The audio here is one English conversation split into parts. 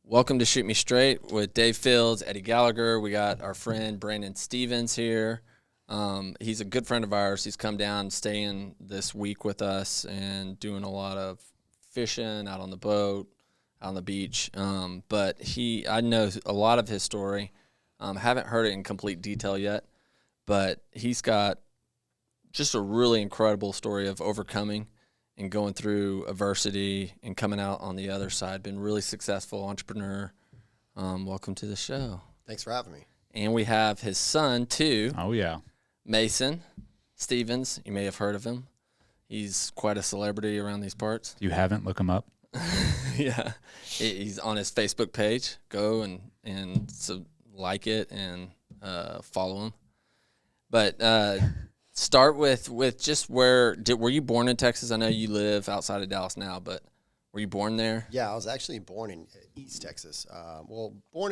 Welcome to Shoot Me Straight with Dave Fields, Eddie Gallagher. We got our friend Brandon Stevens here. He's a good friend of ours. He's come down, staying this week with us, and doing a lot of fishing out on the boat, out on the beach. But I know a lot of his story. Haven't heard it in complete detail yet, but he's got just a really incredible story of overcoming and going through adversity and coming out on the other side. Been really successful entrepreneur. Welcome to the show. Thanks for having me. And we have his son, too. Oh, yeah. Mason Stevens. You may have heard of him. He's quite a celebrity around these parts. If you haven't, look him up. Yeah. He's on his Facebook page. Go and like it and follow him. But start with just were you born in Texas? I know you live outside of Dallas now, but were you born there? Yeah, I was actually born in East Texas. Born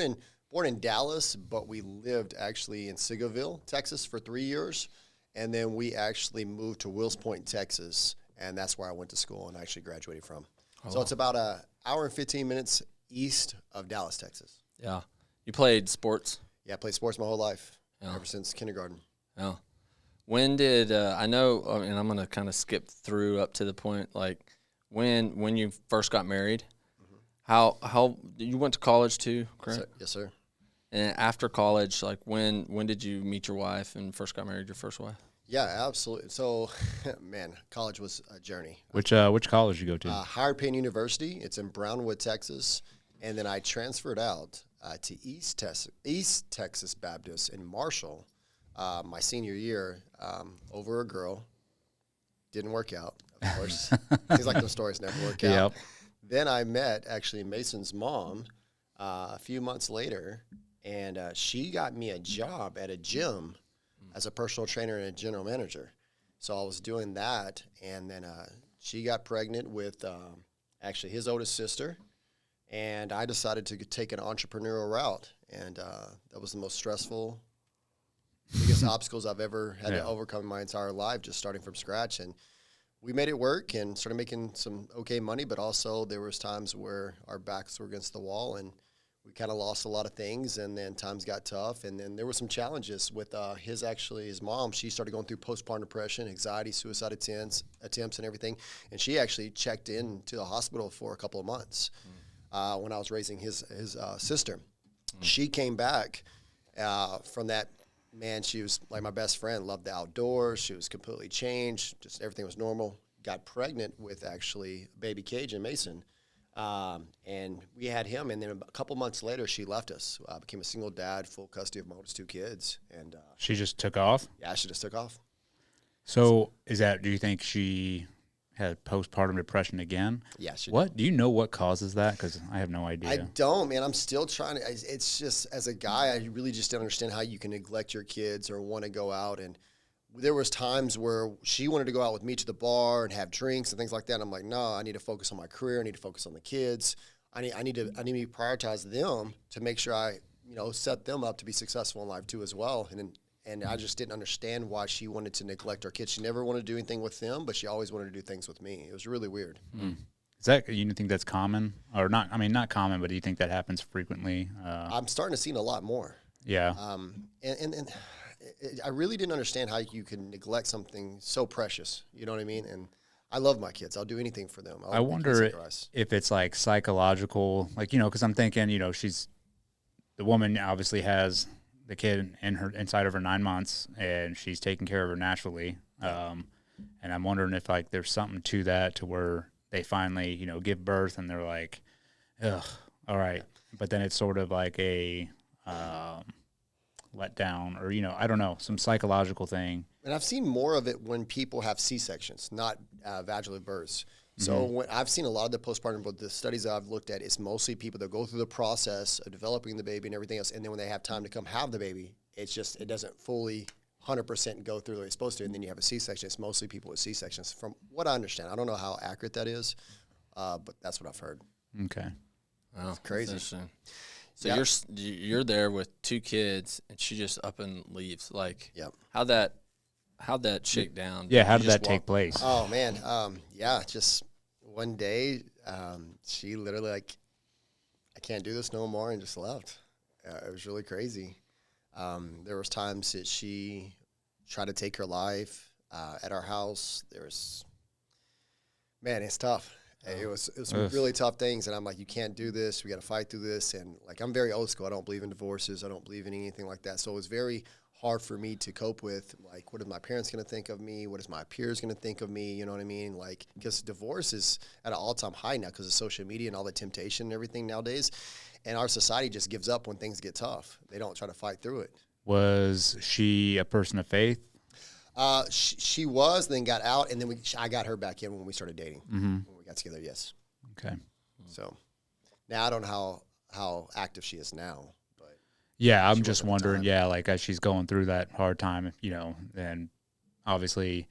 in Dallas, but we lived actually in Seagoville, Texas for 3 years. And then we actually moved to Wills Point, Texas, and that's where I went to school and actually graduated from. Oh. So it's about an hour and 15 minutes east of Dallas, Texas. Yeah. You played sports? Yeah, I played sports my whole life, ever since kindergarten. Yeah. When did I know? And I'm gonna kind of skip through up to the point like when you first got married. Mm-hmm. How you went to college too, correct? Yes, sir. And after college, like when did you meet your wife and first got married? Your first wife? Yeah, absolutely. So, man, college was a journey. Which college did you go to? Howard Payne University. It's in Brownwood, Texas, and then I transferred out to East Texas Baptist in Marshall. My senior year, over a girl. Didn't work out, of course. Seems like those stories never work out. Yep. Then I met, actually, Mason's mom a few months later, and she got me a job at a gym as a personal trainer and a general manager. So I was doing that, and then she got pregnant with actually his oldest sister, and I decided to take an entrepreneurial route, and that was the most stressful biggest obstacles I've ever had to overcome in my entire life, just starting from scratch. And we made it work and started making some okay money, but also there was times where our backs were against the wall and we kind of lost a lot of things, and then times got tough. And then there were some challenges with his mom. She started going through postpartum depression, anxiety, suicide attempts and everything. And she actually checked in to the hospital for a couple of months when I was raising his sister. She came back from that. Man, she was like my best friend, loved the outdoors. She was completely changed. Just everything was normal. Got pregnant with actually baby Cajun Mason. And we had him. And then a couple months later, she left us. Became a single dad, full custody of my oldest two kids. And she just took off? Yeah, she just took off. So do you think she had postpartum depression again? Yeah, she did. Do you know what causes that? Because I have no idea. I don't, man. I'm still trying to. It's just, as a guy, I really just don't understand how you can neglect your kids or want to go out. And there was times where she wanted to go out with me to the bar and have drinks and things like that. And I'm like, no, I need to focus on my career. I need to focus on the kids. I need to prioritize them to make sure I, set them up to be successful in life too as well. And I just didn't understand why she wanted to neglect our kids. She never wanted to do anything with them, but she always wanted to do things with me. It was really weird. Mm. Is that, you think that's common or not? I mean, not common, but do you think that happens frequently? I'm starting to see it a lot more. Yeah. And I really didn't understand how you can neglect something so precious. You know what I mean? And I love my kids. I'll do anything for them. I wonder if it's like psychological, like, because I'm thinking, the woman obviously has the kid inside of her 9 months, and she's taking care of her naturally. And I'm wondering if like there's something to that, to where they finally, give birth and they're like, ugh, all right. But then it's sort of like a letdown, or, I don't know, some psychological thing. And I've seen more of it when people have C-sections, not vaginal births. So when I've seen a lot of the postpartum, but the studies that I've looked at, it's mostly people that go through the process of developing the baby and everything else, and then when they have time to come have the baby, it doesn't fully 100% go through the way it's supposed to, and then you have a C-section. It's mostly people with C-sections, from what I understand. I don't know how accurate that is, but that's what I've heard. Okay. Wow, it's crazy. So you're there with two kids, and she just up and leaves. Like, how'd that shake down? Yeah, how did that take place? Oh, man. Just one day, she literally, like, I can't do this no more, and just left. It was really crazy. There was times that she tried to take her life at our house. Man, it's tough. It was some really tough things, and I'm like, you can't do this. We got to fight through this. And like, I'm very old school. I don't believe in divorces. I don't believe in anything like that. So it was very hard for me to cope with. Like, what are my parents going to think of me? What is my peers going to think of me? You know what I mean? Like, because divorce is at an all-time high now because of social media and all the temptation and everything nowadays. And our society just gives up when things get tough. They don't try to fight through it. Was she a person of faith? She was, then got out, and then I got her back in when we started dating. When we got together, yes. Okay. So now I don't know how active she is now, but yeah, I'm just wondering. Yeah, like as she's going through that hard time, and obviously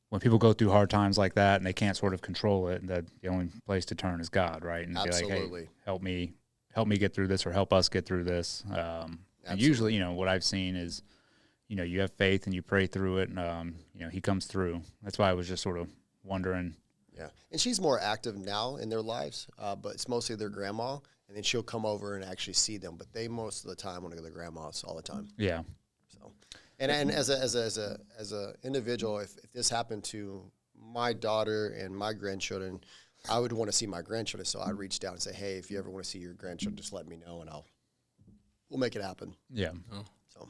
when people go through hard times like that and they can't sort of control it, that the only place to turn is God, right? And Absolutely. be like, hey, help me get through this, or help us get through this. And usually, what I've seen is, you have faith and you pray through it, and He comes through. That's why I was just sort of wondering. Yeah, and she's more active now in their lives, but it's mostly their grandma, and then she'll come over and actually see them. But they most of the time want to go to their grandmas all the time. Yeah. So, and as a individual, if this happened to my daughter and my grandchildren, I would want to see my grandchildren. So I'd reach down and say, hey, if you ever want to see your grandchildren, just let me know, and we'll make it happen. Yeah. Oh. So.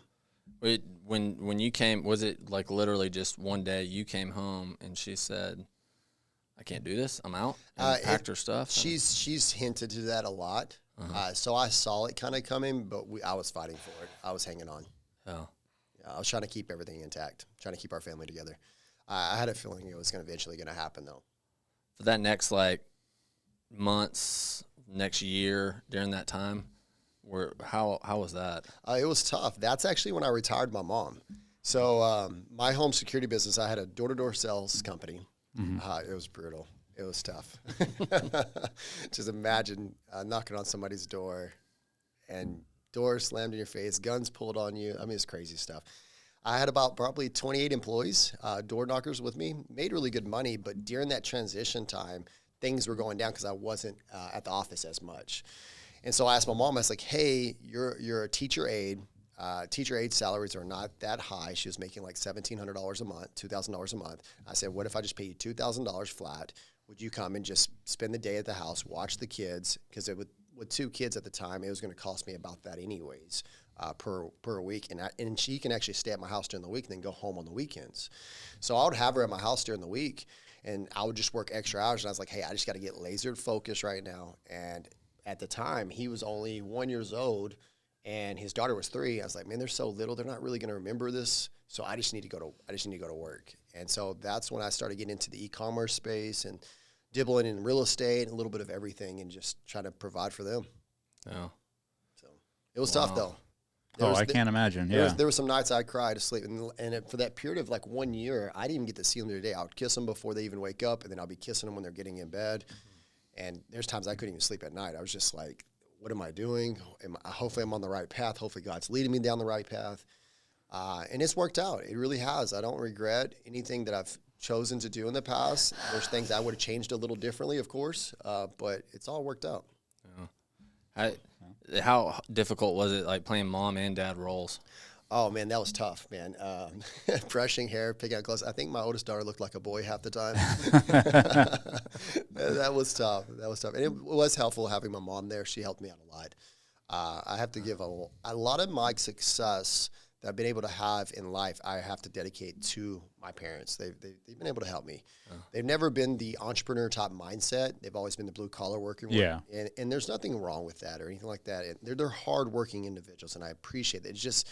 Wait, when you came, was it like literally just one day you came home and she said, I can't do this, I'm out, and packed her stuff? She's hinted to that a lot. So I saw it kind of coming, but I was fighting for it. I was hanging on. Oh. Yeah, I was trying to keep everything intact, trying to keep our family together. I had a feeling it was eventually going to happen, though. For that next, months, next year, during that time, how was that? It was tough. That's actually when I retired my mom. So my home security business, I had a door-to-door sales company. It was brutal. It was tough. Just imagine knocking on somebody's door and doors slammed in your face, guns pulled on you. I mean, it's crazy stuff. I had about probably 28 employees, door knockers with me, made really good money, but during that transition time, things were going down because I wasn't at the office as much. And so I asked my mom, I was like, hey, you're a teacher aide. Teacher aide salaries are not that high. She was making like $1,700 a month, $2,000 a month. I said, what if I just pay you $2,000 flat? Would you come and just spend the day at the house, watch the kids? Because with 2 kids at the time, it was going to cost me about that anyways per week. And she can actually stay at my house during the week and then go home on the weekends. So I would have her at my house during the week, and I would just work extra hours. And I was like, hey, I just got to get laser focused right now. And at the time, he was only 1 year old, and his daughter was 3. I was like, man, they're so little, they're not really going to remember this. So I just need to go to work. And so that's when I started getting into the e-commerce space and dibbling in real estate and a little bit of everything and just trying to provide for them. Oh. So it was tough though. I can't imagine. Yeah. There were some nights I cried to sleep, and for that period of like 1 year, I didn't even get to see them every day. I would kiss them before they even wake up, and then I'll be kissing them when they're getting in bed. And there's times I couldn't even sleep at night. I was just like, what am I doing? Hopefully I'm on the right path. Hopefully God's leading me down the right path. And it's worked out. It really has. I don't regret anything that I've chosen to do in the past. There's things I would have changed a little differently, of course, but it's all worked out. How difficult was it, like playing mom and dad roles? Oh, man, that was tough, man. Brushing hair, picking out clothes. I think my oldest daughter looked like a boy half the time. That was tough. And it was helpful having my mom there. She helped me out a lot. I have to give a lot of my success that I've been able to have in life, I have to dedicate to my parents. They've been able to help me. They've never been the entrepreneur type mindset. They've always been the blue collar worker. Yeah. And there's nothing wrong with that or anything like that. They're hardworking individuals, and I appreciate it. It's just,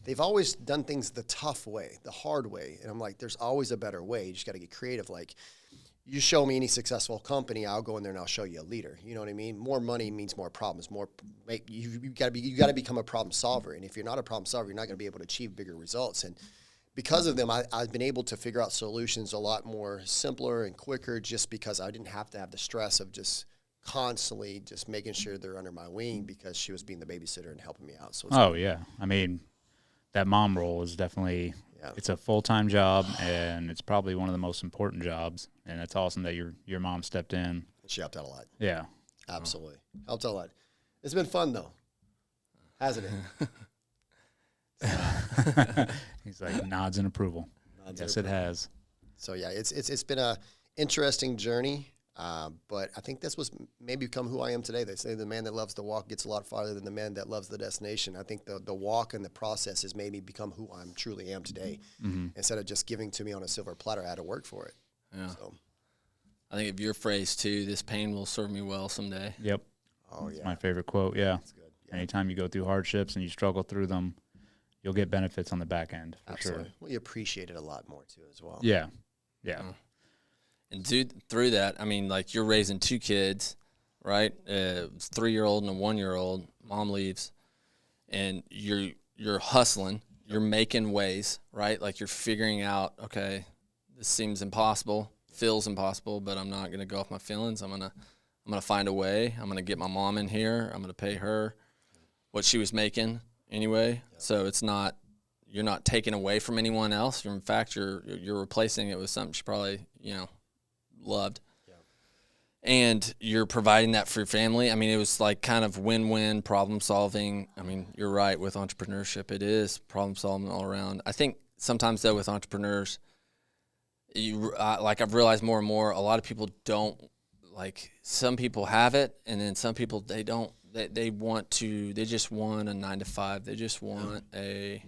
they've always done things the tough way, the hard way. And I'm like, there's always a better way. You just got to get creative. Like, you show me any successful company, I'll go in there and I'll show you a leader. You know what I mean? More money means more problems. You got to become a problem solver. And if you're not a problem solver, you're not going to be able to achieve bigger results. And because of them, I've been able to figure out solutions a lot more simpler and quicker, just because I didn't have to have the stress of just constantly just making sure they're under my wing, because she was being the babysitter and helping me out. So yeah, I mean, that mom role is definitely. Yeah. It's a full-time job, and it's probably one of the most important jobs, and it's awesome that your mom stepped in. She helped out a lot. Yeah. Absolutely. Helped out a lot. It's been fun though, hasn't it? He's like nods in approval. Yes, it has. So yeah, it's been a interesting journey, but I think this was maybe become who I am today. They say the man that loves the walk gets a lot farther than the man that loves the destination. I think the walk and the process has made me become who I truly am today. Instead of just giving to me on a silver platter, I had to work for it. Yeah. So. I think of your phrase too, this pain will serve me well someday. Yep. Oh, That's yeah. my favorite quote. Yeah. That's good. Yeah. Anytime you go through hardships and you struggle through them, you'll get benefits on the back end for Absolutely. sure. Well, you appreciate it a lot more too as well. Yeah. Yeah. And through that, I mean, like you're raising 2 kids, right? A 3-year-old and a 1-year-old. Mom leaves, and you're hustling. You're making ways, right? Like you're figuring out, okay, this seems impossible, feels impossible, but I'm not gonna go off my feelings. I'm gonna find a way. I'm gonna get my mom in here. I'm gonna pay her what she was making anyway. So it's not, you're not taking away from anyone else. In fact, you're replacing it with something she probably, loved. Yeah. And you're providing that for your family. I mean, it was like kind of win-win problem solving. I mean, you're right with entrepreneurship. It is problem solving all around. I think sometimes though with entrepreneurs, I've realized more and more, a lot of people don't, like some people have it, and then some people they don't. They just want a 9-to-5. They just want a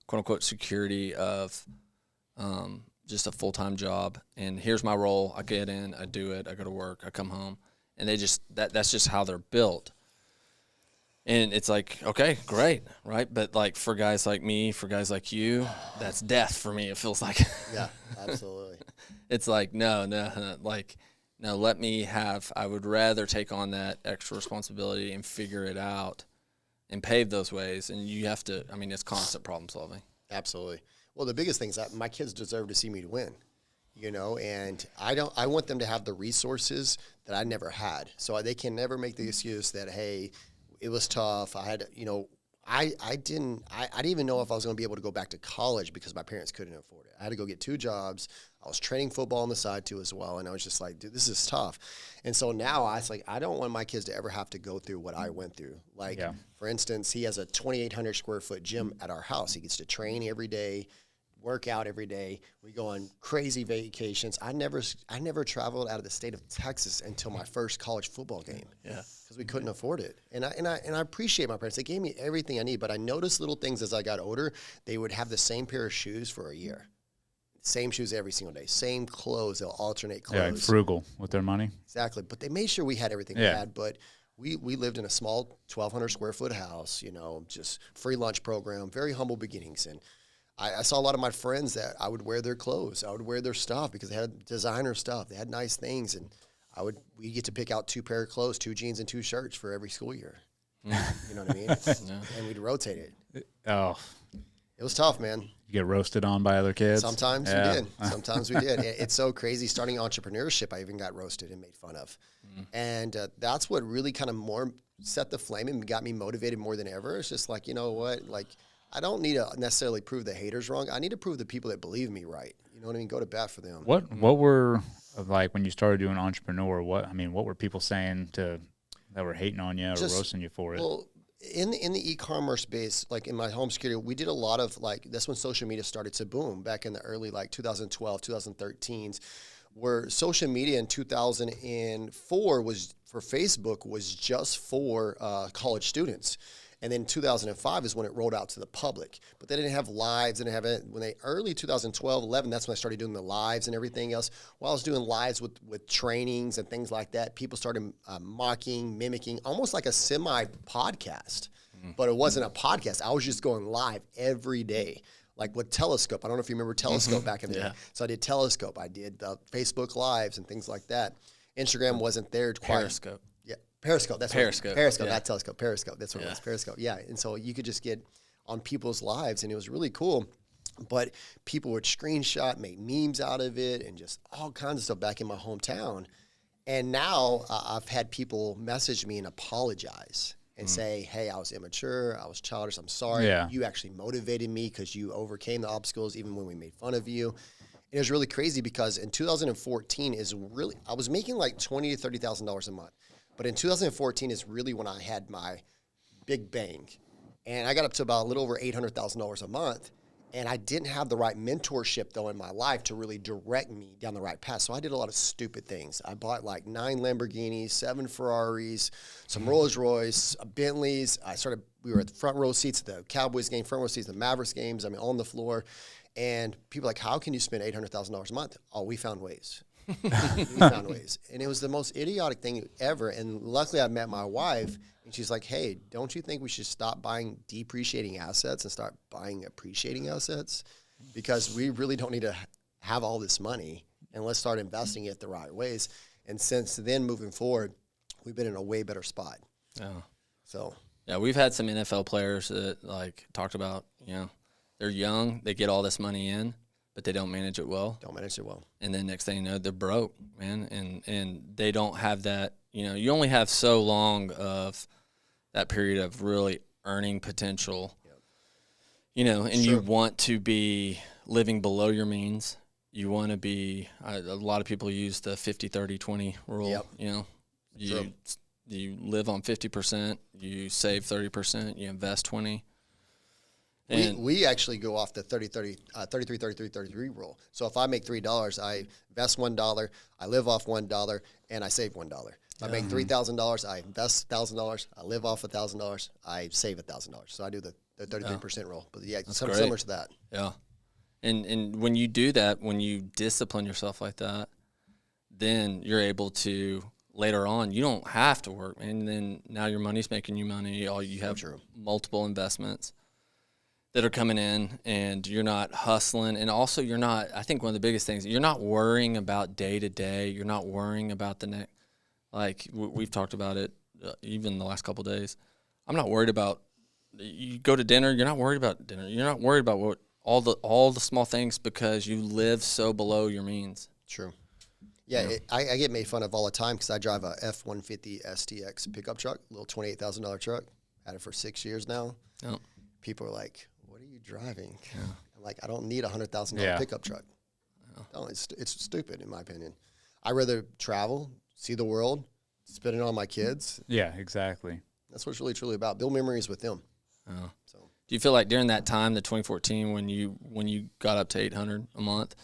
quote unquote security of just a full-time job. And here's my role. I get in, I do it, I go to work, I come home, and they just that's just how they're built. And it's like, okay, great, right? But like for guys like me, for guys like you, that's death for me. It feels like. Yeah, absolutely. It's like no, let me have. I would rather take on that extra responsibility and figure it out, and pave those ways. And you have to. I mean, it's constant problem solving. Absolutely. Well, the biggest thing is that my kids deserve to see me win. And I want them to have the resources that I never had. So they can never make the excuse that, hey, it was tough. I had, I didn't even know if I was going to be able to go back to college because my parents couldn't afford it. I had to go get 2 jobs. I was training football on the side too as well. And I was just like, dude, this is tough. And so now I don't want my kids to ever have to go through what I went through. Like, for instance, he has a 2,800 square foot gym at our house. He gets to train every day, work out every day. We go on crazy vacations. I never traveled out of the state of Texas until my first college football game. Yeah. Because we couldn't afford it. And I appreciate my parents. They gave me everything I need, but I noticed little things as I got older. They would have the same pair of shoes for a year. Same shoes every single day. Same clothes. They'll alternate clothes. Yeah, like frugal with their money. Exactly. But they made sure we had everything we had. But we lived in a small 1,200 square foot house, just free lunch program, very humble beginnings. And I saw a lot of my friends that I would wear their clothes. I would wear their stuff because they had designer stuff. They had nice things. And we get to pick out 2 pair of clothes, 2 jeans and 2 shirts for every school year. You know what I mean? And we'd rotate it. Oh, it was tough, man. You get roasted on by other kids? Sometimes we did. Sometimes we did. It's so crazy. Starting entrepreneurship, I even got roasted and made fun of. And that's what really kind of more set the flame and got me motivated more than ever. It's just like, you know what? Like, I don't need to necessarily prove the haters wrong. I need to prove the people that believe me right. You know what I mean? Go to bat for them. What were, like, when you started doing entrepreneur, what were people saying that were hating on you or roasting you for it? Well, in the e-commerce space, like in my home security, we did a lot of that's when social media started to boom back in the early 2012, 2013s, where social media in 2004 was for Facebook was just for college students. And then 2005 is when it rolled out to the public. But they didn't have lives, didn't have it. Early 2012, 11, that's when I started doing the lives and everything else. While I was doing lives with trainings and things like that, people started mocking, mimicking, almost like a semi-podcast. But it wasn't a podcast. I was just going live every day. Like with Telescope. I don't know if you remember Telescope back in the day. So I did Telescope. I did Facebook Lives and things like that. Instagram wasn't there. Periscope. Periscope. That's Periscope. Periscope, Yeah. not Telescope. Periscope. That's what it was. Periscope. Yeah. And so you could just get on people's lives, and it was really cool. But people would screenshot, make memes out of it, and just all kinds of stuff back in my hometown. And now I've had people message me and apologize and say, hey, I was immature. I was childish. I'm sorry. Yeah. You actually motivated me because you overcame the obstacles even when we made fun of you. It was really crazy because in 2014 I was making like $20,000 to $30,000 a month. But in 2014 is really when I had my big bang. And I got up to about a little over $800,000 a month. And I didn't have the right mentorship, though, in my life to really direct me down the right path. So I did a lot of stupid things. I bought like 9 Lamborghinis, 7 Ferraris, some Rolls Royce, Bentleys. We were at the front row seats at the Cowboys game, front row seats at the Mavericks games, on the floor. And people were like, how can you spend $800,000 a month? Oh, we found ways. We found ways. And it was the most idiotic thing ever. And luckily I met my wife, and she's like, hey, don't you think we should stop buying depreciating assets and start buying appreciating assets? Because we really don't need to have all this money, and let's start investing it the right ways. And since then, moving forward, we've been in a way better spot. Yeah. So. Yeah, we've had some NFL players that like talked about, they're young, they get all this money in, but they don't manage it well. And then next thing you know, they're broke, man, and they don't have that. You only have so long of that period of really earning potential. Yep. And you want to be living below your means. You want to be. A lot of people use the 50-30-20 rule. Yep. You live on 50%, you save 30%, you invest 20%. We actually go off the 33 rule. So if I make $3, I invest $1, I live off $1, and I save $1. If I make $3,000, I invest $1,000, I live off $1,000, I save $1,000. So I do the 33% rule. But something similar to that. Yeah. And when you do that, when you discipline yourself like that, then you're able to later on, you don't have to work, and then now your money's making you money. You have multiple investments that are coming in, and you're not hustling. And also you're not, I think one of the biggest things, you're not worrying about day to day. You're not worrying about the next, like we've talked about it even the last couple of days. I'm not worried about, you go to dinner, you're not worried about dinner. You're not worried about what all the small things because you live so below your means. True. Yeah, I get made fun of all the time because I drive a F-150 STX pickup truck, little $28,000 truck. Had it for 6 years now. Yep. People are like, what are you driving? Yeah. I'm like, I don't need a $100,000 pickup truck. Yeah. No, it's stupid in my opinion. I'd rather travel, see the world, spend it on my kids. Yeah, exactly. That's what it's really truly about. Build memories with them. Oh. So, do you feel like during that time, the 2014, when you got up to 800 a month,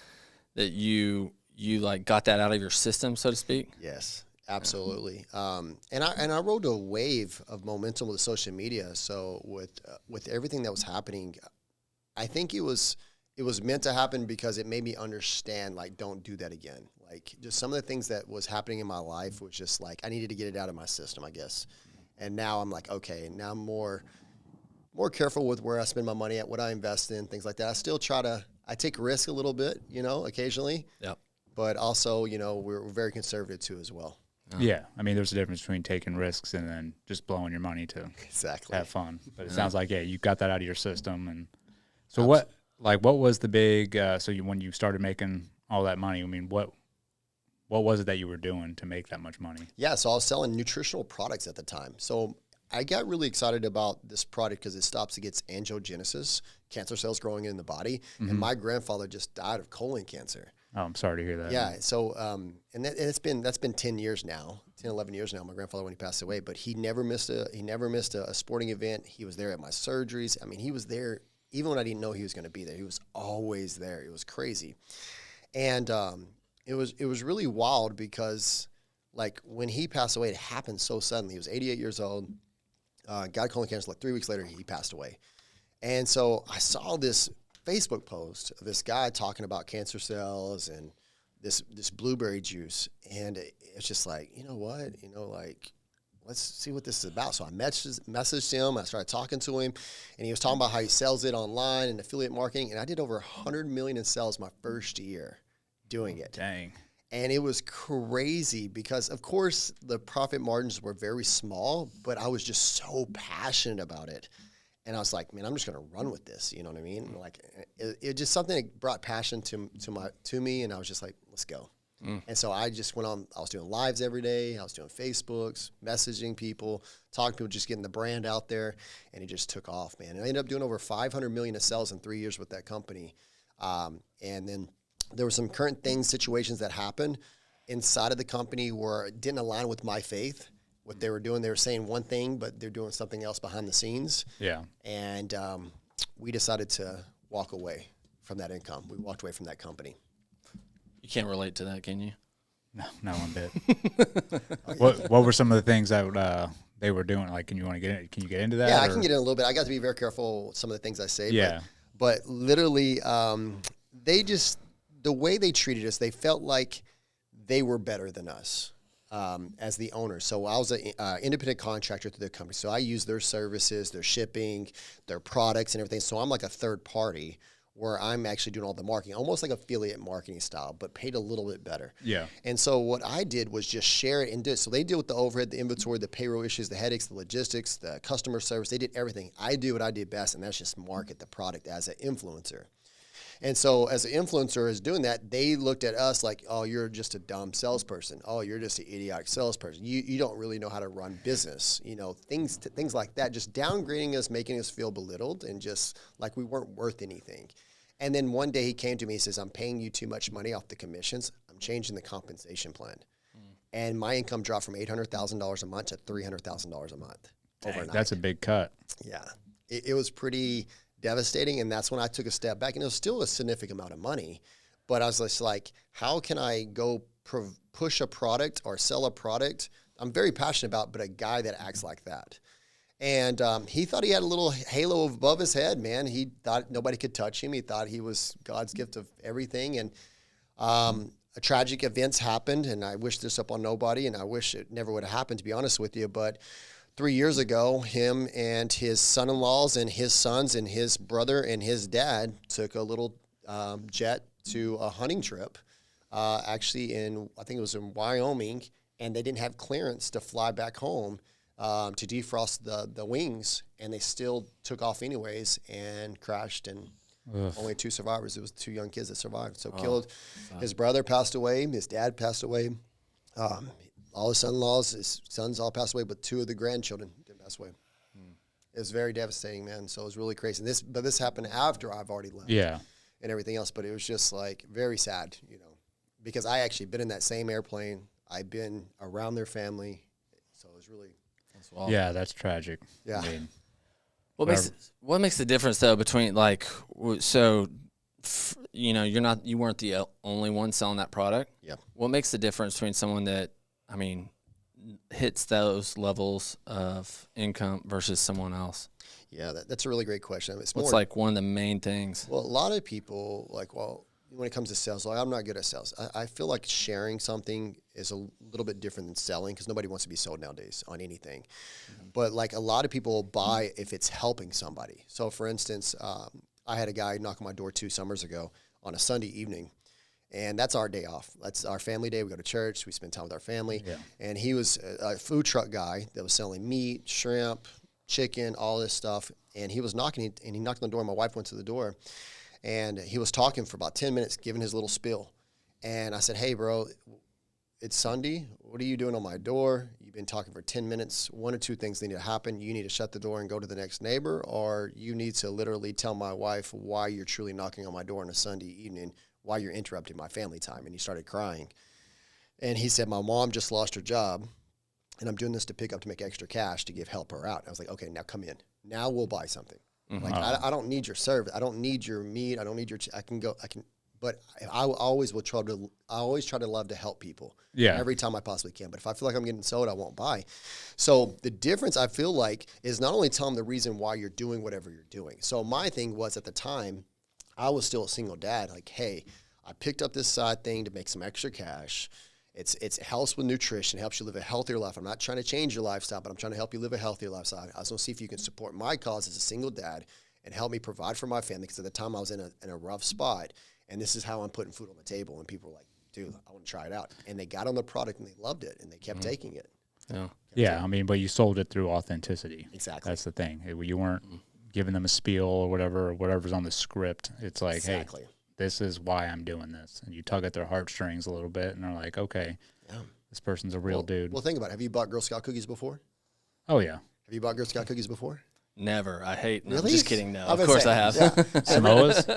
that you like got that out of your system, so to speak? Yes, absolutely. And I rode a wave of momentum with social media. So with everything that was happening, I think it was meant to happen because it made me understand, like, don't do that again. Like, just some of the things that was happening in my life was just like, I needed to get it out of my system, I guess. And now I'm like, okay, now I'm more careful with where I spend my money at, what I invest in, things like that. I still I take risk a little bit, occasionally. Yep. But also, we're very conservative too as well. Yeah. I mean, there's a difference between taking risks and then just blowing your money to have fun. But it sounds like, you got that out of your system. And so what was the big, when you started making all that money, I mean, what was it that you were doing to make that much money? Yeah. So I was selling nutritional products at the time. So I got really excited about this product because it stops against angiogenesis, cancer cells growing in the body. Mm-hmm. And my grandfather just died of colon cancer. Oh, I'm sorry to hear that. Yeah. So, that's been 10 years now, 10, 11 years now, my grandfather, when he passed away, but he never missed a sporting event. He was there at my surgeries. I mean, he was there even when I didn't know he was going to be there. He was always there. It was crazy. And, it was really wild because, like, when he passed away, it happened so suddenly. He was 88 years old, got colon cancer. Like 3 weeks later, he passed away. And so I saw this Facebook post of this guy talking about cancer cells and this blueberry juice. And it's just like, you know what? Let's see what this is about. So I messaged him. I started talking to him, and he was talking about how he sells it online and affiliate marketing. And I did over 100 million in sales my first year doing it. Dang. And it was crazy because, of course, the profit margins were very small, but I was just so passionate about it. And I was like, man, I'm just going to run with this. You know what I mean? Like, it just something that brought passion to me. And I was just like, let's go. And so I just went on. I was doing lives every day. I was doing Facebooks, messaging people, talking to people, just getting the brand out there. And it just took off, man. And I ended up doing over 500 million of sales in 3 years with that company. And then there were some current situations that happened inside of the company where it didn't align with my faith. what they were doing. They were saying one thing, but they're doing something else behind the scenes. Yeah. And we decided to walk away from that income. We walked away from that company. You can't relate to that, can you? No, not one bit. What were some of the things that they were doing? Like, can you get into that? Yeah, I can get in a little bit. I got to be very careful with some of the things I say. Yeah. But literally, the way they treated us, they felt like they were better than us as the owners. So I was an independent contractor through their company. So I use their services, their shipping, their products and everything. So I'm like a third party where I'm actually doing all the marketing, almost like affiliate marketing style, but paid a little bit better. Yeah. And so what I did was just share it and do it. So they deal with the overhead, the inventory, the payroll issues, the headaches, the logistics, the customer service. They did everything. I do what I did best, and that's just market the product as an influencer. And so as an influencer is doing that, they looked at us like, oh, you're just a dumb salesperson. Oh, you're just an idiotic salesperson. You don't really know how to run business. You know, things like that, just downgrading us, making us feel belittled and just like we weren't worth anything. And then one day he came to me and says, I'm paying you too much money off the commissions. I'm changing the compensation plan. And my income dropped from $800,000 a month to $300,000 a month overnight. That's a big cut. Yeah. It was pretty devastating, and that's when I took a step back, and it was still a significant amount of money, but I was just like, how can I go push a product or sell a product I'm very passionate about, but a guy that acts like that. And he thought he had a little halo above his head, man. He thought nobody could touch him. He thought he was God's gift of everything, and tragic events happened, and I wish this upon nobody, and I wish it never would have happened, to be honest with you, but 3 years ago, him and his son-in-laws and his sons and his brother and his dad took a little jet to a hunting trip, actually I think it was in Wyoming, and they didn't have clearance to fly back home to defrost the wings, and they still took off anyways and crashed, and only 2 survivors. It was 2 young kids that survived. So killed. His brother passed away. His dad passed away. All his son-in-laws, his sons all passed away, but 2 of the grandchildren didn't pass away. It was very devastating, man. So it was really crazy. But this happened after I've already left. Yeah. And everything else. But it was just like very sad, because I actually been in that same airplane. I've been around their family. So it was really. Yeah, that's tragic. Yeah. I mean, What makes the difference though between you weren't the only one selling that product. Yeah. What makes the difference between someone that hits those levels of income versus someone else? Yeah, that's a really great question. It's What's like one of the main things? Well, a lot of people when it comes to sales, I'm not good at sales. I feel like sharing something is a little bit different than selling, because nobody wants to be sold nowadays on anything. Mm-hmm. But like a lot of people buy if it's helping somebody. So for instance, I had a guy knock on my door 2 summers ago on a Sunday evening, and that's our day off. That's our family day. We go to church. We spend time with our family. Yeah. And he was a food truck guy that was selling meat, shrimp, chicken, all this stuff. And he was knocking, and he knocked on the door. My wife went to the door, and he was talking for about 10 minutes, giving his little spiel. And I said, hey, bro, it's Sunday. What are you doing on my door? You've been talking for 10 minutes. 1 or 2 things need to happen. You need to shut the door and go to the next neighbor, or you need to literally tell my wife why you're truly knocking on my door on a Sunday evening, why you're interrupting my family time. And he started crying. And he said, my mom just lost her job, and I'm doing this to pick up to make extra cash to help her out. I was like, okay, now come in. Now we'll buy something. Mm-hmm. Like, I don't need your service. I don't need your meat. I don't need your, but I always try to love to help people. Yeah. Every time I possibly can. But if I feel like I'm getting sold, I won't buy. So the difference I feel like is not only tell them the reason why you're doing whatever you're doing. So my thing was, at the time, I was still a single dad. Like, hey, I picked up this side thing to make some extra cash. It helps with nutrition, helps you live a healthier life. I'm not trying to change your lifestyle, but I'm trying to help you live a healthier lifestyle. I was going to see if you can support my cause as a single dad and help me provide for my family, because at the time I was in a rough spot, and this is how I'm putting food on the table. And people were like, dude, I want to try it out. And they got on the product and they loved it, and they kept taking it. Yeah, but you sold it through authenticity. Exactly. That's the thing. You weren't giving them a spiel or whatever's on the script. It's like, exactly. Hey, this is why I'm doing this. And you tug at their heartstrings a little bit, and they're like, okay, this person's a real dude. Well, think about it. Have you bought Girl Scout cookies before? Oh, yeah. Have you bought Girl Scout cookies before? Never. I hate. No, really? Just kidding. No, of course I have. Yeah. Samoas?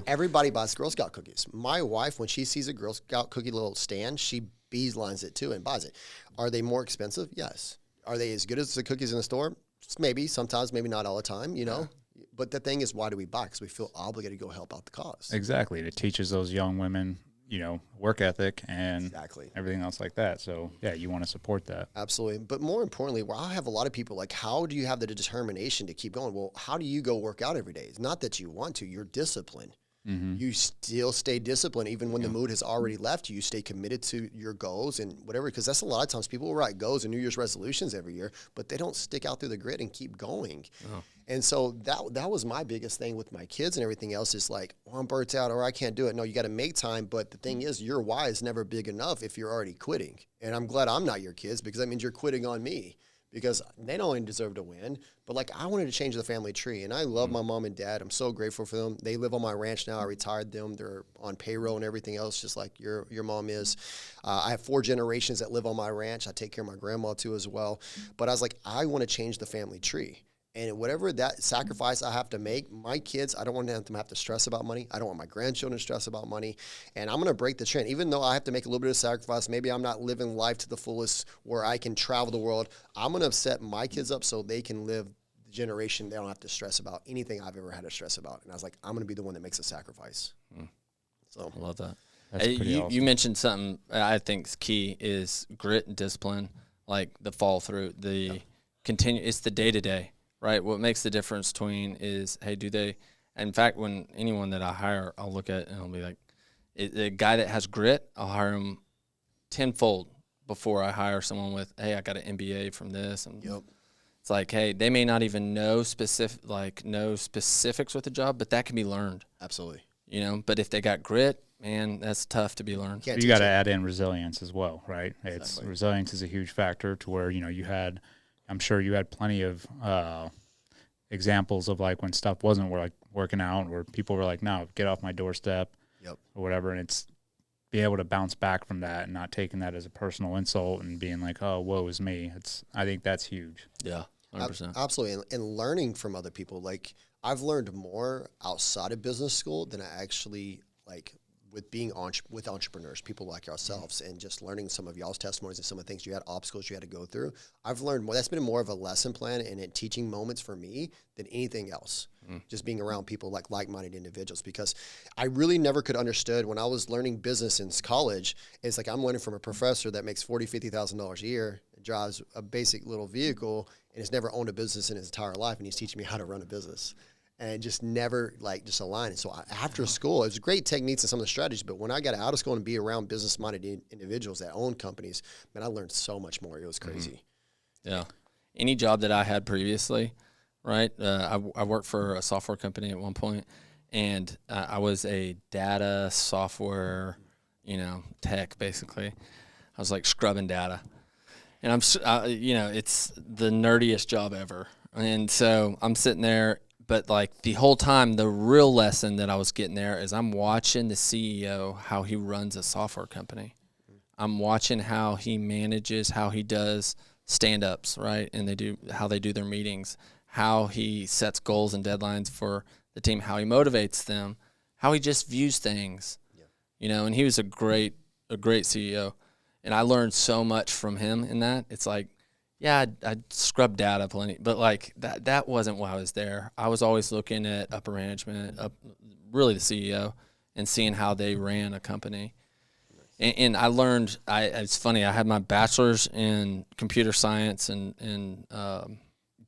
Everybody buys Girl Scout cookies. My wife, when she sees a Girl Scout cookie little stand, she beelines it too and buys it. Are they more expensive? Yes. Are they as good as the cookies in the store? Maybe, sometimes, maybe not all the time, you know. But the thing is, why do we buy? Because we feel obligated to go help out the cause. Exactly. It teaches those young women, you know, work ethic and everything else like that. So, yeah, you want to support that. Absolutely. But more importantly, well, I have a lot of people like, how do you have the determination to keep going? Well, how do you go work out every day? It's not that you want to, you're disciplined. You still stay disciplined even when the mood has already left you. You stay committed to your goals and whatever, because that's a lot of times people will write goals and New Year's resolutions every year, but they don't stick out through the grid and keep going. And so that was my biggest thing with my kids and everything else is like, oh, I'm burnt out or I can't do it. No, you got to make time. But the thing is, your why is never big enough if you're already quitting. And I'm glad I'm not your kids, because that means you're quitting on me, because they don't even deserve to win. But like, I wanted to change the family tree, and I love my mom and dad. I'm so grateful for them. They live on my ranch now. I retired them. They're on payroll and everything else, just like your mom is. I have 4 generations that live on my ranch. I take care of my grandma too as well. But I was like, I want to change the family tree. And whatever that sacrifice I have to make, my kids, I don't want them to have to stress about money. I don't want my grandchildren to stress about money. And I'm going to break the trend. Even though I have to make a little bit of sacrifice, maybe I'm not living life to the fullest where I can travel the world, I'm going to set my kids up so they can live the generation they don't have to stress about anything I've ever had to stress about. And I was like, I'm going to be the one that makes a sacrifice. So I love that. Hey, you mentioned something I think is key is grit and discipline, like the fall through, the continue. It's the day-to-day. Right. What makes the difference between is, hey, do they, in fact, when anyone that I hire, I'll look at and I'll be like, the guy that has grit, I'll hire him tenfold before I hire someone with, hey, I got an MBA from this. And it's like, hey, they may not even know specifics with the job, but that can be learned. Absolutely. You know, but if they got grit, man, that's tough to be learned. You got to add in resilience as well, right? Resilience is a huge factor to where, you know, I'm sure you had plenty of examples of like when stuff wasn't working out, where people were like, no, get off my doorstep or whatever. And it's be able to bounce back from that and not taking that as a personal insult and being like, oh, woe is me. I think that's huge. Yeah, 100%. Absolutely. And learning from other people. Like, I've learned more outside of business school than I actually like with being with entrepreneurs, people like ourselves, and just learning some of y'all's testimonies and some of the things you had, obstacles you had to go through. I've learned more. That's been more of a lesson plan and teaching moments for me than anything else. Just being around people like-minded individuals, because I really never could understood when I was learning business in college. It's like I'm learning from a professor that makes $40,000, $50,000 a year, drives a basic little vehicle, and has never owned a business in his entire life, and he's teaching me how to run a business. And just never just align. And so after school, it was great techniques and some of the strategies, but when I got out of school and be around business-minded individuals that own companies, man, I learned so much more. It was crazy. Yeah. Any job that I had previously, right? I worked for a software company at one point, and I was a data software, tech basically. I was like scrubbing data. And it's the nerdiest job ever. And so I'm sitting there, but like the whole time, the real lesson that I was getting there is I'm watching the CEO, how he runs a software company. I'm watching how he manages, how he does stand-ups, right? And how they do their meetings, how he sets goals and deadlines for the team, how he motivates them, how he just views things, and he was a great CEO. And I learned so much from him in that. It's like, yeah, I scrubbed data plenty, but like that wasn't why I was there. I was always looking at upper management, really the CEO, and seeing how they ran a company. And I learned, it's funny, I had my bachelor's in computer science and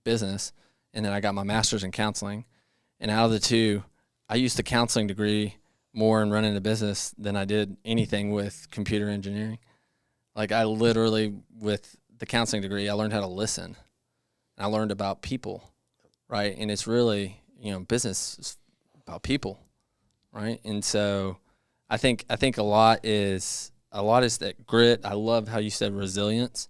business, and then I got my master's in counseling. And out of the two, I used the counseling degree more in running a business than I did anything with computer engineering. Like I literally, with the counseling degree, I learned how to listen. I learned about people, right? And it's really, business is about people, right? And so I think a lot is that grit. I love how you said resilience,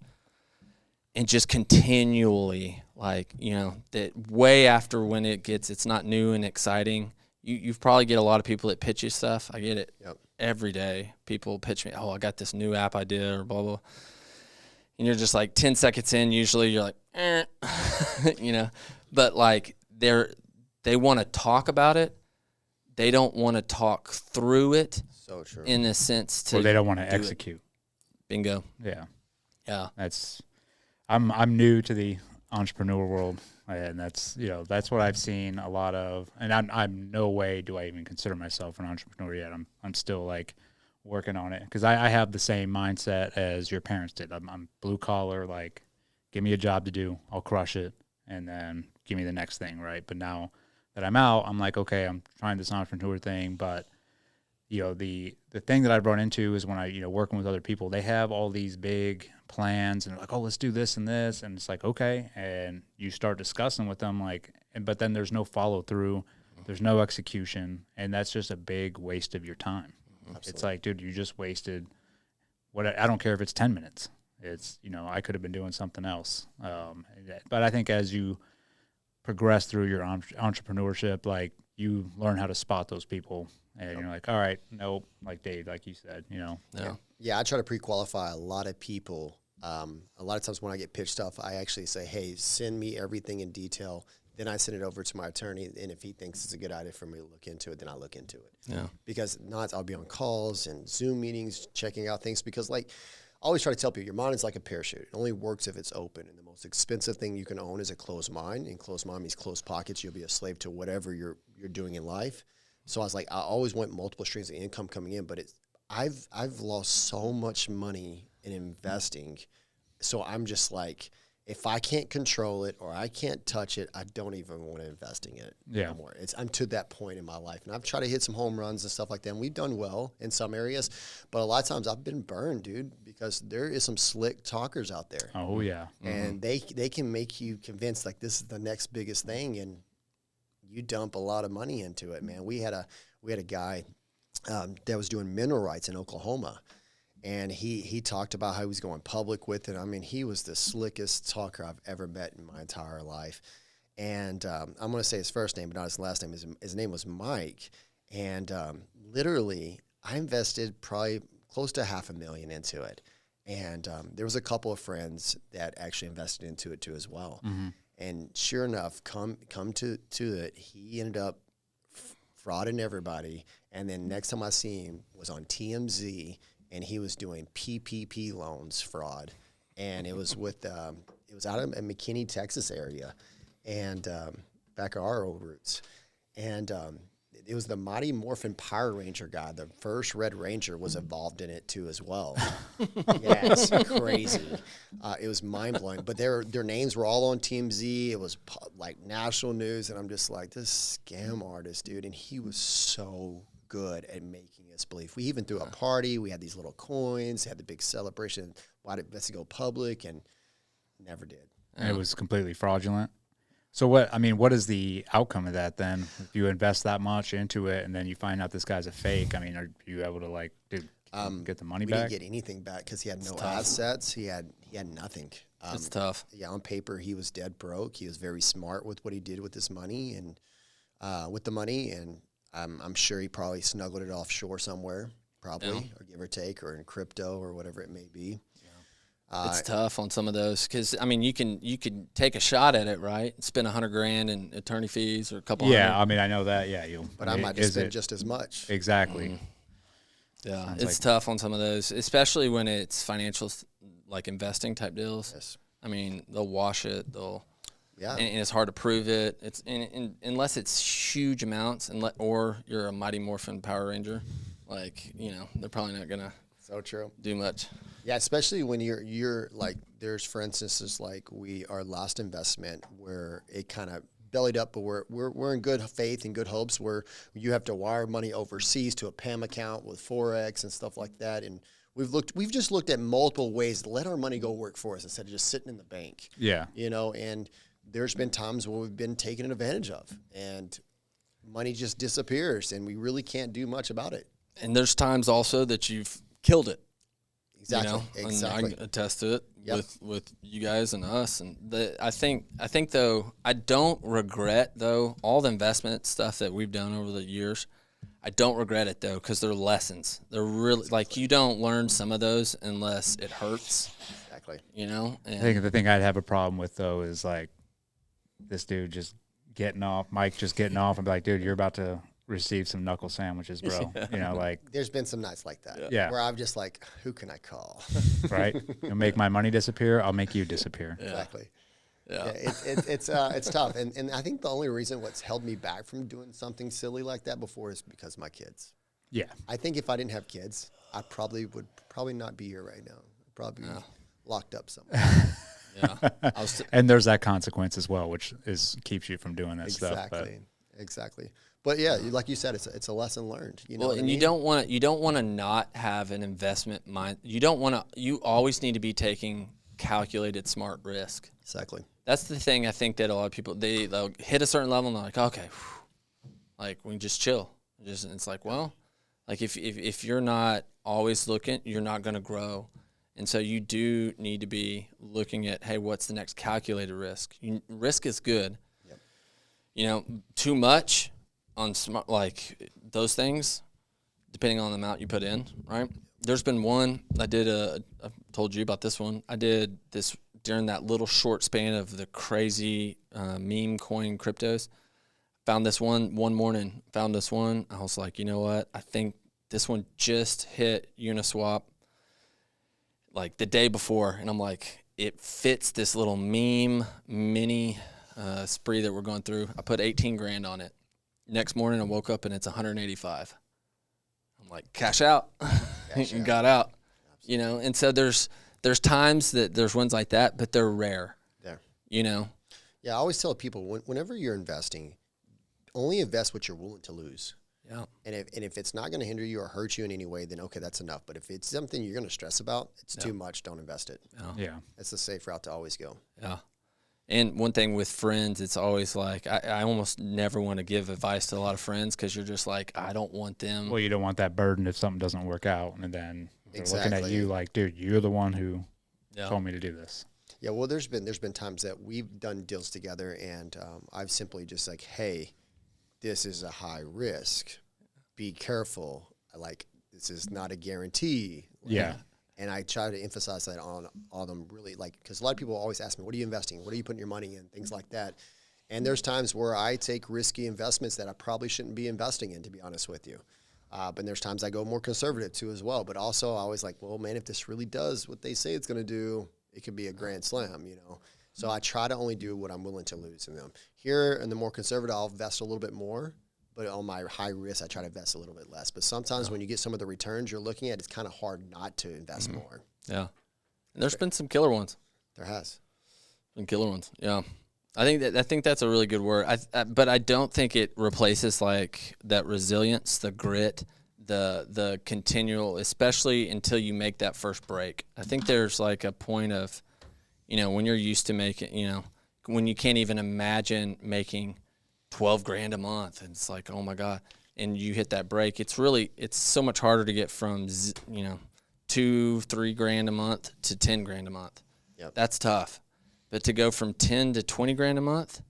and just continually, that way after when it's not new and exciting. You probably get a lot of people that pitch you stuff. I get it every day. People pitch me, oh, I got this new app idea or blah, blah. And you're just like 10 seconds in, usually you're like, but like they want to talk about it. They don't want to talk through it. So true. In a sense or they don't want to execute. Bingo. Yeah. Yeah. I'm new to the entrepreneur world, and that's what I've seen a lot of. And I'm no way do I even consider myself an entrepreneur yet. I'm still like working on it because I have the same mindset as your parents did. I'm blue collar, like give me a job to do, I'll crush it, and then give me the next thing, right? But now that I'm out, I'm like, okay, I'm trying this entrepreneur thing, but the thing that I've run into is when I working with other people, they have all these big plans and they're like, oh, let's do this, and it's like, okay, and you start discussing with them but then there's no follow through, there's no execution, and that's just a big waste of your time. Absolutely. It's like, dude, you just wasted I don't care if it's 10 minutes. It's I could have been doing something else. But I think as you progress through your entrepreneurship, like you learn how to spot those people. And you're like, all right, nope, like Dave, like you said, Yeah, I try to pre-qualify a lot of people. A lot of times when I get pitched stuff, I actually say, hey, send me everything in detail. Then I send it over to my attorney, and if he thinks it's a good idea for me to look into it, then I look into it. Yeah. Because I'll be on calls and Zoom meetings, checking out things. Because I always try to tell people, your mind is like a parachute. It only works if it's open. And the most expensive thing you can own is a closed mind. And closed mind means closed pockets. You'll be a slave to whatever you're doing in life. So I was like, I always want multiple streams of income coming in, but I've lost so much money in investing. So I'm just like, if I can't control it or I can't touch it, I don't even want to invest in it anymore. I'm to that point in my life. And I've tried to hit some home runs and stuff like that. And we've done well in some areas, but a lot of times I've been burned, dude, because there is some slick talkers out there. Oh yeah. And they can make you convinced like this is the next biggest thing. And you dump a lot of money into it, man. We had a guy that was doing mineral rights in Oklahoma. And he talked about how he was going public with it. I mean, he was the slickest talker I've ever met in my entire life. And I'm going to say his first name, but not his last name. His name was Mike. And literally, I invested probably close to $500,000 into it. And there was a couple of friends that actually invested into it too as well. Mm-hmm. And sure enough, come to it, he ended up frauding everybody. And then next time I see him was on TMZ. And he was doing PPP loans fraud, and it was with it was out of McKinney, Texas area, and back at our old roots, and it was the Mighty Morphin Power Ranger guy. The first Red Ranger was involved in it too as well. Yeah, it's crazy. It was mind blowing. But their names were all on TMZ. It was like national news, and I'm just like, this scam artist, dude, and he was so good at making us believe. We even threw a party. We had these little coins, had the big celebration. Why did Betsy go public? And never did. And it was completely fraudulent. So what is the outcome of that then? If you invest that much into it and then you find out this guy's a fake, I mean, are you able to get the money back? We didn't get anything back because he had no assets. He had nothing. It's tough. Yeah, on paper he was dead broke. He was very smart with what he did with this money and with the money, and I'm sure he probably snuggled it offshore somewhere, probably, or give or take, or in crypto or whatever it may be. It's tough on some of those because I mean you can take a shot at it, right? Spend $100,000 in attorney fees or a couple. Yeah, hundred. I mean I know that. Yeah, but I might just spend just as much. Exactly. Mm-hmm. Yeah, it's tough on some of those, especially when it's financial, like investing type deals. Yes. I mean they'll wash it. Yeah, and it's hard to prove it. It's unless it's huge amounts, or you're a Mighty Morphin Power Ranger, they're probably not gonna. So true. Do much. Yeah, especially when you're like, there's, for instance, is like our last investment where it kind of bellied up, but we're in good faith and good hopes where you have to wire money overseas to a PAM account with Forex and stuff like that. And we've just looked at multiple ways to let our money go work for us instead of just sitting in the bank. Yeah. And there's been times where we've been taken advantage of and money just disappears and we really can't do much about it. And there's times also that you've killed it. Exactly. Exactly. And I can attest to it with you guys and us. And I think though, I don't regret though all the investment stuff that we've done over the years. I don't regret it though because they're lessons. They're really you don't learn some of those unless it hurts. Exactly. And I think the thing I'd have a problem with though is this dude just getting off, Mike just getting off, and be like, dude, you're about to receive some knuckle sandwiches, bro. You know, like, There's been some nights like that. Yeah. Where I'm just like, who can I call? right? You'll make my money disappear. I'll make you disappear. Exactly. Yeah. It's tough. And I think the only reason what's held me back from doing something silly like that before is because of my kids. Yeah. I think if I didn't have kids, I would not be here right now. I'd probably be locked up somewhere. Yeah. And there's that consequence as well, which keeps you from doing that stuff. Exactly. But yeah, like you said, it's a lesson learned. You know well, and you don't want to not have an investment mind. You always need to be taking calculated, smart risk. Exactly. That's the thing. I think that a lot of people they'll hit a certain level and they're like, okay, like we can just chill. It's like, well, like if you're not always looking, you're not going to grow. And so you do need to be looking at, hey, what's the next calculated risk? Risk is good. Yep. You know, too much on smart, like those things, depending on the amount you put in, right? There's been one I did. I told you about this one. I did this during that little short span of the crazy meme coin cryptos. Found this one morning. Found this one. I was like, you know what? I think this one just hit Uniswap like the day before, and I'm like, it fits this little meme mini spree that we're going through. I put 18 grand on it. Next morning, I woke up and it's 185. I'm like, cash out. And got out. Absolutely. You know, and so there's times that there's ones like that, but they're rare. Yeah. You know. Yeah, I always tell people whenever you're investing, only invest what you're willing to lose. Yeah. And if it's not going to hinder you or hurt you in any way, then okay, that's enough. But if it's something you're going to stress about, it's too much. Don't invest it. Yeah. That's the safe route to always go. Yeah. And one thing with friends, it's always like I almost never want to give advice to a lot of friends because you're just like, I don't want them. Well, you don't want that burden if something doesn't work out, and then they're looking at you like, dude, you're the one who told me to do this. Yeah. Well, there's been times that we've done deals together, and I've simply just like, hey, this is a high risk. Be careful. Like, this is not a guarantee. Yeah. And I try to emphasize that on all them really, like, because a lot of people always ask me, what are you investing? What are you putting your money in? Things like that. And there's times where I take risky investments that I probably shouldn't be investing in, to be honest with you. But there's times I go more conservative too as well. But also I always like, well, man, if this really does what they say it's going to do, it could be a grand slam, you know. So I try to only do what I'm willing to lose in them. Here in the more conservative, I'll invest a little bit more. But on my high risk, I try to invest a little bit less. But sometimes when you get some of the returns you're looking at, it's kind of hard not to invest more. Yeah. And there's been some killer ones. There has. Some killer ones. Yeah. I think that's a really good word. But I don't think it replaces like that resilience, the grit, the continual, especially until you make that first break. I think there's like a point of, you know, when you're used to making, you know, when you can't even imagine making 12 grand a month, and it's like, oh my God, and you hit that break, it's so much harder to get from 2-3 grand a month to 10 grand a month. Yep. That's tough. But to go from 10 to 20 grand a month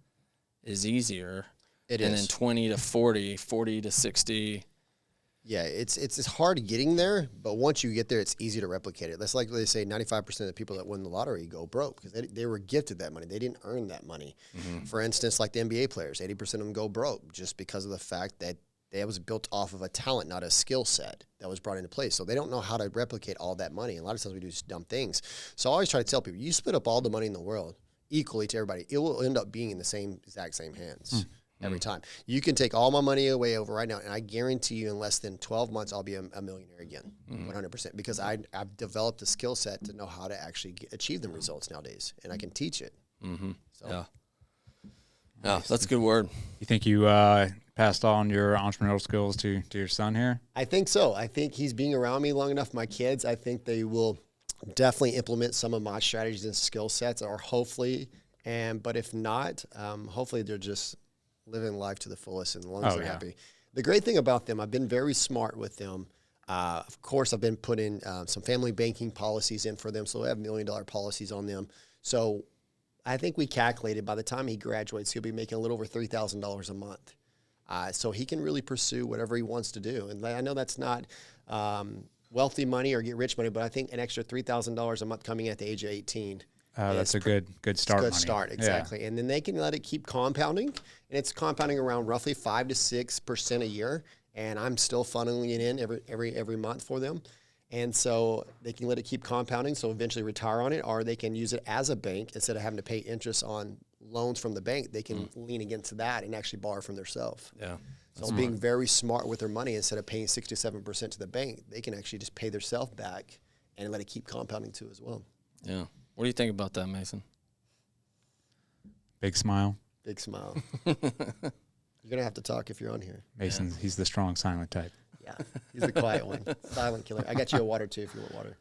is easier. And then 20 to 40, 40 to 60. Yeah, it's hard getting there, but once you get there, it's easy to replicate it. That's like they say 95% of the people that win the lottery go broke because they were gifted that money. They didn't earn that money. Mm-hmm. For instance, like the NBA players, 80% of them go broke just because of the fact that that was built off of a talent, not a skill set that was brought into place. So they don't know how to replicate all that money. And a lot of times we do dumb things. So I always try to tell people, you split up all the money in the world equally to everybody. It will end up being in the exact same hands. Every time. You can take all my money away over right now, and I guarantee you in less than 12 months, I'll be a millionaire again, 100%, because I've developed a skill set to know how to actually achieve them results nowadays, and I can teach it. Mm-hmm. So. Yeah. Yeah, that's a good word. You think you passed on your entrepreneurial skills to your son here? I think so. I think he's being around me long enough. My kids, I think they will definitely implement some of my strategies and skill sets, or hopefully, but if not, hopefully they're just living life to the fullest, and as long as they're happy. The great thing about them, I've been very smart with them. Of course, I've been putting some family banking policies in for them, so they have $1 million policies on them. So I think we calculated by the time he graduates, he'll be making a little over $3,000 a month. So he can really pursue whatever he wants to do. And I know that's not wealthy money or get rich money, but I think an extra $3,000 a month coming at the age of 18 That's a good start. Good money. start, exactly. And then they can let it keep compounding, and it's compounding around roughly 5 to 6% a year. And I'm still funneling it in every month for them. And so they can let it keep compounding, so eventually retire on it, or they can use it as a bank instead of having to pay interest on loans from the bank. They can lean against that and actually borrow from themselves. Yeah. So being very smart with their money, instead of paying 6 to 7% to the bank, they can actually just pay themselves back and let it keep compounding too as well. Yeah. What do you think about that, Mason? Big smile. Big smile. You're going to have to talk if you're on here. Mason's, he's the strong, silent type. Yeah, he's the quiet one. Silent killer. I got you a water too if you want water.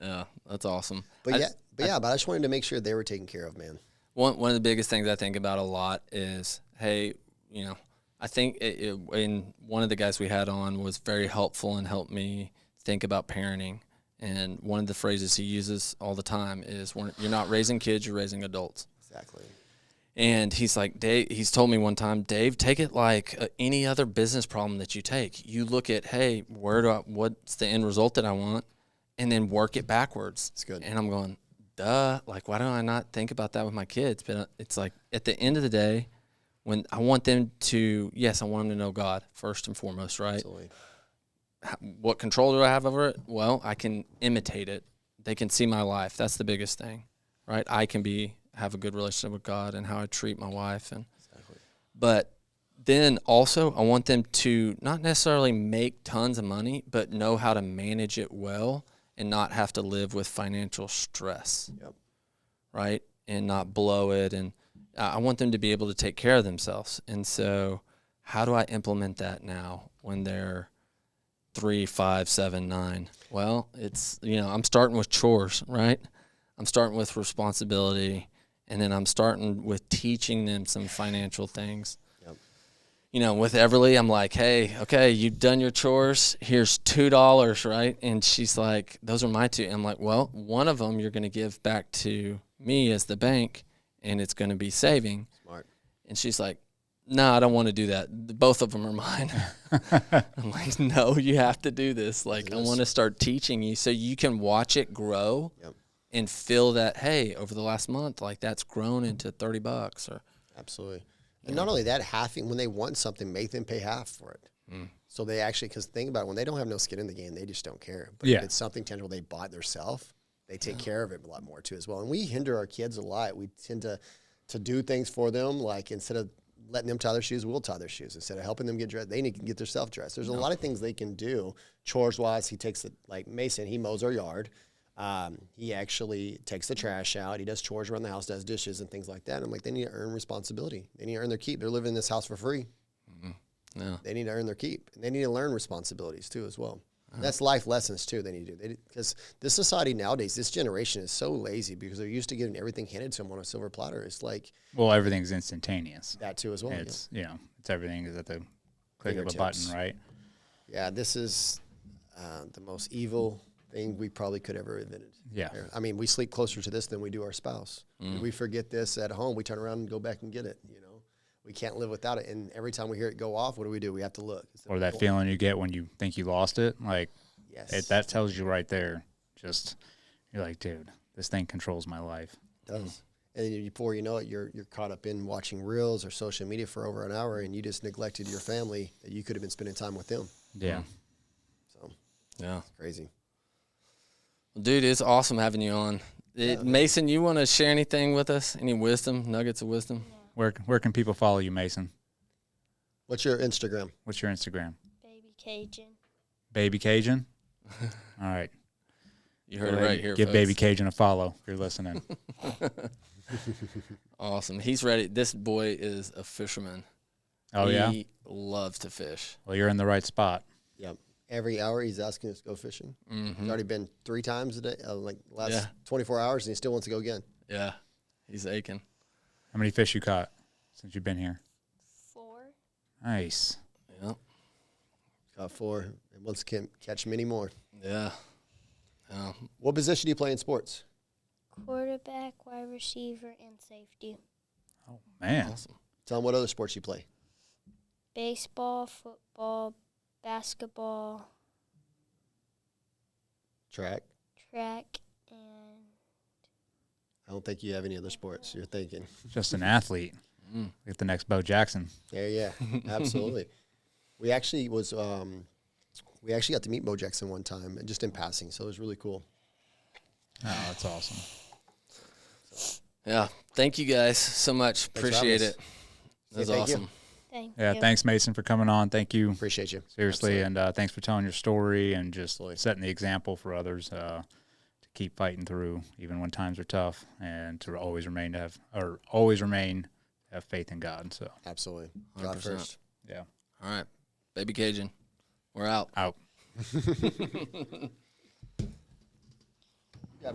Yeah, that's awesome. But I just wanted to make sure they were taken care of, man. One of the biggest things I think about a lot is, hey, I think and one of the guys we had on was very helpful and helped me think about parenting. And one of the phrases he uses all the time is, you're not raising kids, you're raising adults. Exactly. And he's like, Dave, he's told me one time, Dave, take it like any other business problem that you take. You look at, hey, what's the end result that I want? And then work it backwards. It's good. And I'm going, duh, like, why don't I not think about that with my kids? But it's like, at the end of the day, when I want them to, I want them to know God first and foremost, right? Absolutely. What control do I have over it? Well, I can imitate it. They can see my life. That's the biggest thing, right? I can have a good relationship with God and how I treat my wife. But then also I want them to not necessarily make tons of money, but know how to manage it well and not have to live with financial stress, right? And not blow it. And I want them to be able to take care of themselves. And so how do I implement that now when they're 3, 5, 7, 9? Well, it's, I'm starting with chores, right? I'm starting with responsibility. And then I'm starting with teaching them some financial things. With Everly, I'm like, hey, okay, you've done your chores. Here's $2, right? And she's like, those are my 2. And I'm like, well, one of them you're going to give back to me as the bank, and it's going to be saving. Smart. And she's like, no, I don't want to do that. Both of them are mine. I'm like, no, you have to do this. Like, I want to start teaching you so you can watch it grow. And feel that, hey, over the last month, like that's grown into $30 or. Absolutely. And not only that, when they want something, make them pay half for it. So they actually, because think about it, when they don't have no skin in the game, they just don't care. But if it's something tangible they bought themselves, they take care of it a lot more too as well. And we hinder our kids a lot. We tend to do things for them, like instead of letting them tie their shoes, we'll tie their shoes. Instead of helping them get dressed, they need to get themselves dressed. There's a lot of things they can do chores-wise. He takes it, like Mason, he mows our yard. He actually takes the trash out. He does chores around the house, does dishes and things like that. And I'm like, they need to earn responsibility. They need to earn their keep. They're living in this house for free. Yeah. They need to earn their keep. And they need to learn responsibilities too as well. That's life lessons too they need to do. Because this society nowadays, this generation is so lazy because they're used to getting everything handed to them on a silver platter. It's like... Well, everything's instantaneous. That too as well. It's, it's everything is at the click of a button, right? Yeah, this is the most evil thing we probably could ever have invented. Yeah. I mean, we sleep closer to this than we do our spouse. We forget this at home. We turn around and go back and get it, We can't live without it. And every time we hear it go off, what do? We have to look. Or that feeling you get when you think you lost it. Like, yes. That tells you right there. Just, you're like, dude, this thing controls my life. It does. And then before you know it, you're caught up in watching reels or social media for over an hour, and you just neglected your family that you could have been spending time with them. Yeah. So, yeah. It's crazy. Well, dude, it's awesome having you on. Mason, you want to share anything with us? Any wisdom, nuggets of wisdom? Where can people follow you, Mason? What's your Instagram? What's your Instagram? Baby Cajun. Baby Cajun? All right. You heard it right here, Give folks. Baby Cajun a follow if you're listening. Awesome. He's ready. This boy is a fisherman. Oh, yeah? He loves to fish. Well, you're in the right spot. Yep. Every hour he's asking us to go fishing. He's already been 3 times a day, last 24 hours, and he still wants to go again. Yeah. He's aching. How many fish you caught since you've been here? 4. Nice. Yep. Caught 4, and wants to catch many more. Yeah. What position do you play in sports? Quarterback, wide receiver, and safety. Oh, man. Awesome. Tell them what other sports you play. Baseball, football, basketball, Track. track, and I don't think you have any other sports. You're thinking. Just an athlete. Like the next Bo Jackson. Yeah, absolutely. We actually got to meet Bo Jackson one time, just in passing, so it was really cool. Oh, that's awesome. Yeah. Thank you guys so much. Thanks for Appreciate having it. us. That was Thank you. awesome. Thank Yeah, you. thanks, Mason, for coming on. Thank you. Appreciate you. Seriously, Absolutely. and thanks for telling your story and just Absolutely. setting the example for others to keep fighting through, even when times are tough, and to always remain to have faith in God. So, Absolutely. God 100%. first. yeah, All right. Baby Cajun, we're out. out. Yeah,